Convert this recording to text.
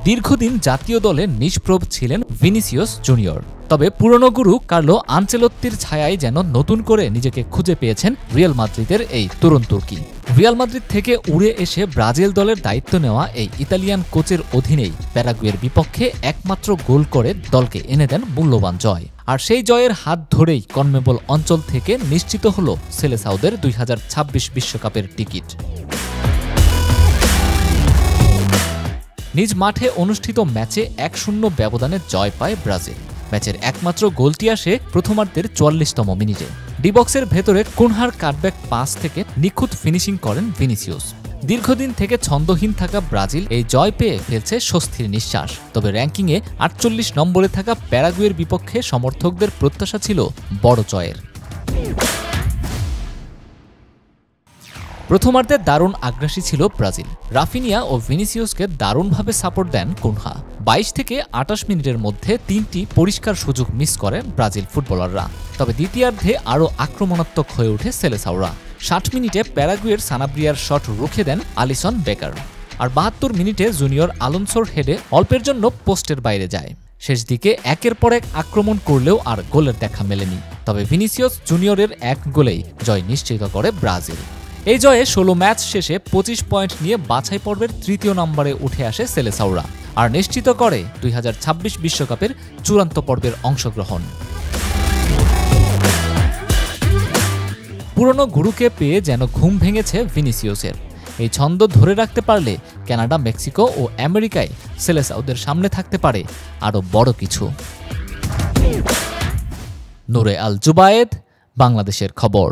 দীর্ঘদিন জাতীয় দলে নিষ্প্রভ ছিলেন ভিনিসিয়াস জুনিয়র। তবে পুরনো গুরু কার্লো আনচেলত্তির ছায়ায় যেন নতুন করে নিজেকে খুঁজে পেয়েছেন রিয়াল মাদ্রিদের এই তরুণ তুর্কি। রিয়াল মাদ্রিদ থেকে উড়ে এসে ব্রাজিল দলের দায়িত্ব নেওয়া এই ইতালিয়ান কোচের অধীনেই প্যারাগুয়ের বিপক্ষে একমাত্র গোল করে দলকে এনে দেন মূল্যবান জয়। আর সেই জয়ের হাত ধরেই কনমেবল অঞ্চল থেকে নিশ্চিত হল সেলেসাওদের 2026 বিশ্বকাপের টিকিট। নিজ মাঠে অনুষ্ঠিত ম্যাচে 1-0 ব্যবধানে জয় পায় ব্রাজিল। ম্যাচের একমাত্র গোলটি আসে প্রথমার্ধের 44তম মিনিটে। ডিবক্সের ভেতরে কুনহার কাটব্যাক পাস থেকে নিখুঁত ফিনিশিং করেন ভিনিসিয়াস। দীর্ঘদিন থেকে ছন্দহীন থাকা ব্রাজিল এই জয় পেয়ে ফেলছে স্বস্তির নিঃশ্বাস। তবে র্যাঙ্কিংয়ে 48 নম্বরে থাকা প্যারাগুয়ের বিপক্ষে সমর্থকদের প্রত্যাশা ছিল বড় জয়ের। প্রথমার্ধে দারুণ আগ্রাসী ছিল ব্রাজিল। রাফিনিয়া ও ভিনিসিয়াসকে দারুণভাবে সাপোর্ট দেন কুনহা। 22 থেকে 28 মিনিটের মধ্যে 3টি পরিষ্কার সুযোগ মিস করে ব্রাজিল ফুটবলাররা। তবে দ্বিতীয়ার্ধে আরও আক্রমণাত্মক হয়ে ওঠে সেলেসাওরা। 60 মিনিটে প্যারাগুয়ের সানাব্রিয়ার শট রুখে দেন আলিসন বেকার। আর 72 মিনিটে জুনিয়র আলোনসোর হেডে অল্পের জন্য পোস্টের বাইরে যায়। শেষ দিকে একের পর এক আক্রমণ করলেও আর গোলের দেখা মেলেনি। তবে ভিনিসিয়াস জুনিয়রের এক গোলেই জয় নিশ্চিত করে ব্রাজিল। এই জয়ে 16 ম্যাচ শেষে 25 পয়েন্ট নিয়ে বাছাই পর্বের 3য় নম্বরে উঠে আসে সেলেসাওরা আর নিশ্চিত করে 2026 বিশ্বকাপের চূড়ান্ত পর্বের অংশগ্রহণ। পুরনো গুরুকে পেয়ে যেন ঘুম ভেঙেছে ভিনিসিয়াসের। এই ছন্দ ধরে রাখতে পারলে কানাডা, মেক্সিকো ও আমেরিকায় সেলেসাওদের সামনে থাকতে পারে আরও বড় কিছু। নূরে আল জুবায়েদ, বাংলাদেশের খবর।